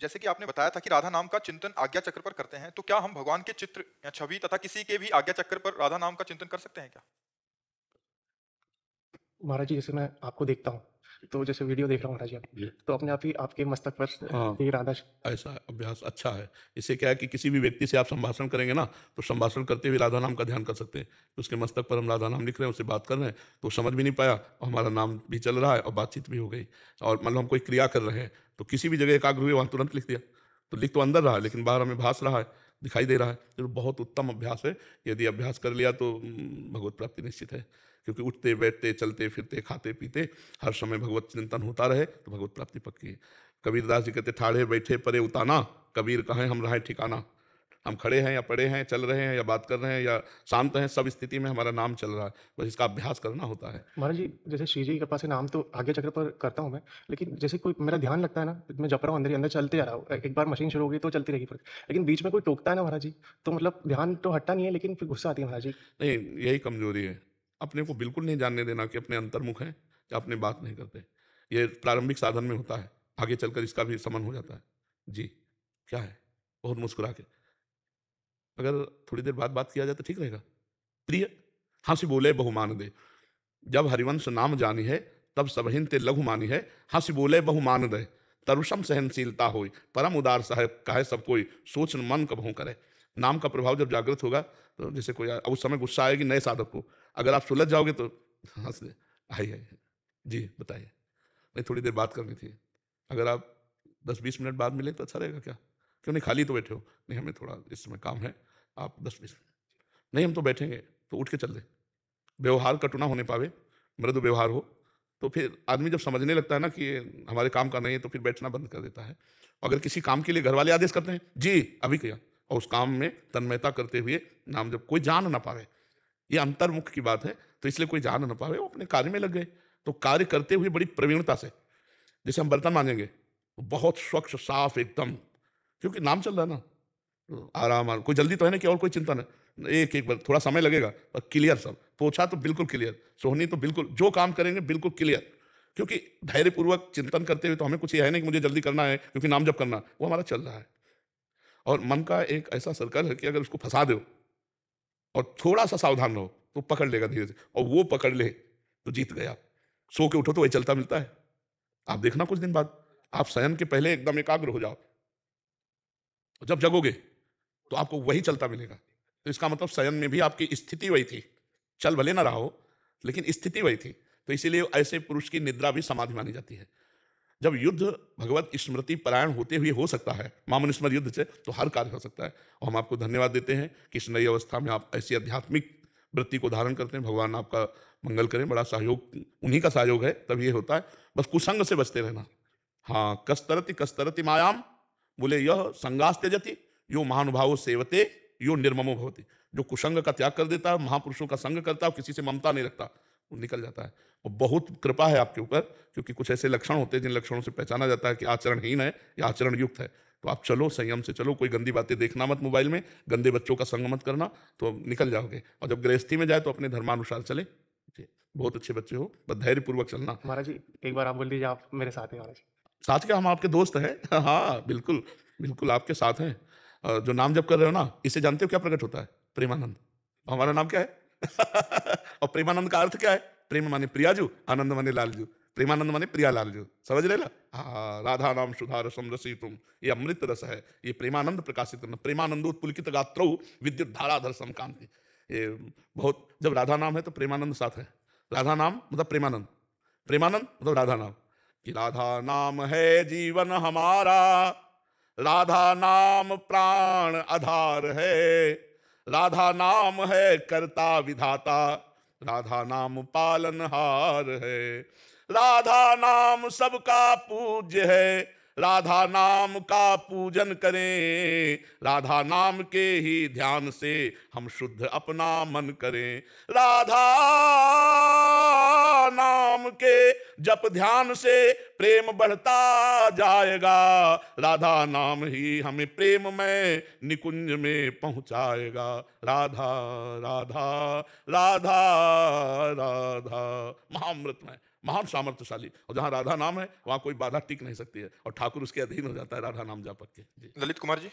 जैसे कि आपने बताया था कि राधा नाम का चिंतन आज्ञा चक्र पर करते हैं, तो क्या हम भगवान के चित्र या छवि तथा किसी के भी आज्ञा चक्र पर राधा नाम का चिंतन कर सकते हैं क्या? महाराज जी, जैसे मैं आपको देखता हूँ, तो जैसे वीडियो देख रहा हूँ महाराज जी जी। तो अपने आप ही आपके मस्तक पर हाँ, ये राधा ऐसा अभ्यास अच्छा है। इससे क्या है कि किसी भी व्यक्ति से आप संभाषण करेंगे ना, तो संभाषण करते हुए राधा नाम का ध्यान कर सकते हैं। उसके मस्तक पर हम राधा नाम लिख रहे हैं, उससे बात कर रहे हैं, तो वो समझ भी नहीं पाया और हमारा नाम भी चल रहा है और बातचीत भी हो गई। और मान लो हम कोई क्रिया कर रहे हैं, तो किसी भी जगह एकाग्र हुए वहाँ तुरंत लिख दिया। तो लिख तो अंदर रहा है, लेकिन बाहर हमें भास रहा है, दिखाई दे रहा है। तो बहुत उत्तम अभ्यास है। यदि अभ्यास कर लिया तो भगवत प्राप्ति निश्चित है। क्योंकि उठते, बैठते, चलते, फिरते, खाते, पीते हर समय भगवत चिंतन होता रहे तो भगवत प्राप्ति पक्की है। कबीरदास जी कहते ठाढ़े बैठे परे उताना, कबीर कहें हम रहें ठिकाना। हम खड़े हैं या पड़े हैं, चल रहे हैं या बात कर रहे हैं या शांत हैं, सब स्थिति में हमारा नाम चल रहा है। बस इसका अभ्यास करना होता है। महाराज जी, जैसे श्री जी की कृपा से नाम तो आज्ञा चक्र पर करता हूँ मैं, लेकिन जैसे कोई मेरा ध्यान लगता है ना, मैं जप रहा हूँ अंदर ही अंदर चलते जा रहा हूँ। एक बार मशीन शुरू हो गई तो चलती रहेगी फिर, लेकिन बीच में कोई टोकता है ना महाराज जी, तो मतलब ध्यान तो हटता नहीं है, लेकिन फिर गुस्सा आती है महाराज जी। नहीं, यही कमजोरी है। अपने को बिल्कुल नहीं जानने देना कि अपने अंतर्मुख हैं या अपने बात नहीं करते। ये प्रारंभिक साधन में होता है, आगे चलकर इसका भी समन हो जाता है। जी, क्या है? बहुत मुस्कुरा के, अगर थोड़ी देर बाद बात किया जाए तो ठीक रहेगा। प्रिय, हंस बोले बहुमान दे, जब हरिवंश नाम जानी है, तब सबहिन ते लघु मानी है। हंस बोले बहुमान दे, तरुषम सहनशीलता होई, परम उदार साहेब कहे सब कोई, सोच मन कबहू करे। नाम का प्रभाव जब जागृत होगा, तो जैसे कोई उस समय गुस्सा आएगी नए साधक को, अगर आप सुलझ जाओगे तो हंस दे, आइए जी बताइए, नहीं थोड़ी देर बात करनी थी, अगर आप 10-20 मिनट बाद मिले तो अच्छा रहेगा क्या? क्यों नहीं, खाली तो बैठे हो? नहीं, हमें थोड़ा इस समय काम है, आप 10-20 मिनट। नहीं, हम तो बैठेंगे, तो उठ के चल दे। व्यवहार कटु ना होने पावे, मृदु व्यवहार हो, तो फिर आदमी जब समझने लगता है ना कि ये हमारे काम का नहीं है, तो फिर बैठना बंद कर देता है। अगर किसी काम के लिए घर वाले आदेश करते हैं, जी अभी किया, और उस काम में तन्मयता करते हुए नाम जब कोई जान ना पावे, ये अंतर्मुख की बात है, तो इसलिए कोई जान ना पावे, वो अपने कार्य में लग गए। तो कार्य करते हुए बड़ी प्रवीणता से, जैसे हम बर्तन मांजेंगे, तो बहुत स्वच्छ साफ एकदम, क्योंकि नाम चल रहा है ना, तो आराम आराम, कोई जल्दी तो है ना कि और कोई चिंता नहीं, एक एक बार थोड़ा समय लगेगा पर क्लियर, सब पोछा तो बिल्कुल क्लियर, सोहनी तो बिल्कुल, जो काम करेंगे बिल्कुल क्लियर। क्योंकि धैर्यपूर्वक चिंतन करते हुए तो हमें कुछ ये है नहीं कि मुझे जल्दी करना है क्योंकि नाम जप करना, वो हमारा चल रहा है। और मन का एक ऐसा सर्कल है कि अगर उसको फंसा दो और थोड़ा सा सावधान रहो तो पकड़ लेगा धीरे से, और वो पकड़ ले तो जीत गया। सो के उठो तो वही चलता मिलता है। आप देखना कुछ दिन बाद, आप शयन के पहले एकदम एकाग्र हो जाओ, जब जगोगे तो आपको वही चलता मिलेगा। तो इसका मतलब शयन में भी आपकी स्थिति वही थी, चल भले ना रहा हो, लेकिन स्थिति वही थी। तो इसीलिए ऐसे पुरुष की निद्रा भी समाधि मानी जाती है। जब युद्ध भगवत स्मृति परायण होते हुए हो सकता है, मामनुस्मर युद्ध से, तो हर कार्य हो सकता है। और हम आपको धन्यवाद देते हैं कि इस नई अवस्था में आप ऐसी आध्यात्मिक वृत्ति को धारण करते हैं। भगवान आपका मंगल करें, बड़ा सहयोग उन्हीं का सहयोग है, तब ये होता है। बस कुसंग से बचते रहना। हाँ, कस्तरति कस्तरति मायाम, बोले यह संगास त्यजति, यो महानुभावो सेवते, यो निर्ममो भवति। जो कुसंग का त्याग कर देता है, महापुरुषों का संग करता है, किसी से ममता नहीं रखता, वो निकल जाता है। और बहुत कृपा है आपके ऊपर, क्योंकि कुछ ऐसे लक्षण होते हैं जिन लक्षणों से पहचाना जाता है कि आचरणहीन है या आचरण युक्त है। तो आप चलो, संयम से चलो, कोई गंदी बातें देखना मत मोबाइल में, गंदे बच्चों का संग मत करना, तो निकल जाओगे। और जब गृहस्थी में जाए तो अपने धर्मानुसार चले। जी, बहुत अच्छे बच्चे हो, बस धैर्यपूर्वक चलना। महाराज जी, एक बार आप बोल दीजिए आप मेरे साथ हैं महाराज जी। साथ क्या, हम आपके दोस्त हैं। हाँ बिल्कुल, बिल्कुल आपके साथ हैं। जो नाम जप कर रहे हो ना, इससे जानते हो क्या प्रकट होता है? प्रेमानंद। और हमारा नाम क्या है? और प्रेमानंद का अर्थ क्या है? प्रेम माने प्रियाजू, आनंद माने लालजू, प्रेमानंद माने प्रिया लालजू, समझ रहे ना? हाँ, राधा नाम सुधा रसम रसी तुम, ये अमृत रस है, ये प्रेमानंद प्रकाशित करना। प्रेमानंदोत्पुलकित गात्रौ विद्युत धाराधर समकांति। ये बहुत, जब राधा नाम है तो प्रेमानंद साथ है। राधा नाम मतलब प्रेमानंद, प्रेमानंद मतलब राधा नाम। कि राधा नाम है जीवन हमारा, राधा नाम प्राण आधार है, राधा नाम है कर्ता विधाता, राधा नाम पालनहार है, राधा नाम सबका पूज्य है, राधा नाम का पूजन करें, राधा नाम के ही ध्यान से हम शुद्ध अपना मन करें, राधा नाम के जप ध्यान से प्रेम बढ़ता जाएगा, राधा नाम ही हमें प्रेम में निकुंज में पहुंचाएगा। राधा राधा राधा राधा, महाअमृत में महान सामर्थ्यशाली, और जहाँ राधा नाम है वहाँ कोई बाधा टिक नहीं सकती है, और ठाकुर उसके अधीन हो जाता है राधा नाम जापक के। जी। ललित कुमार जी।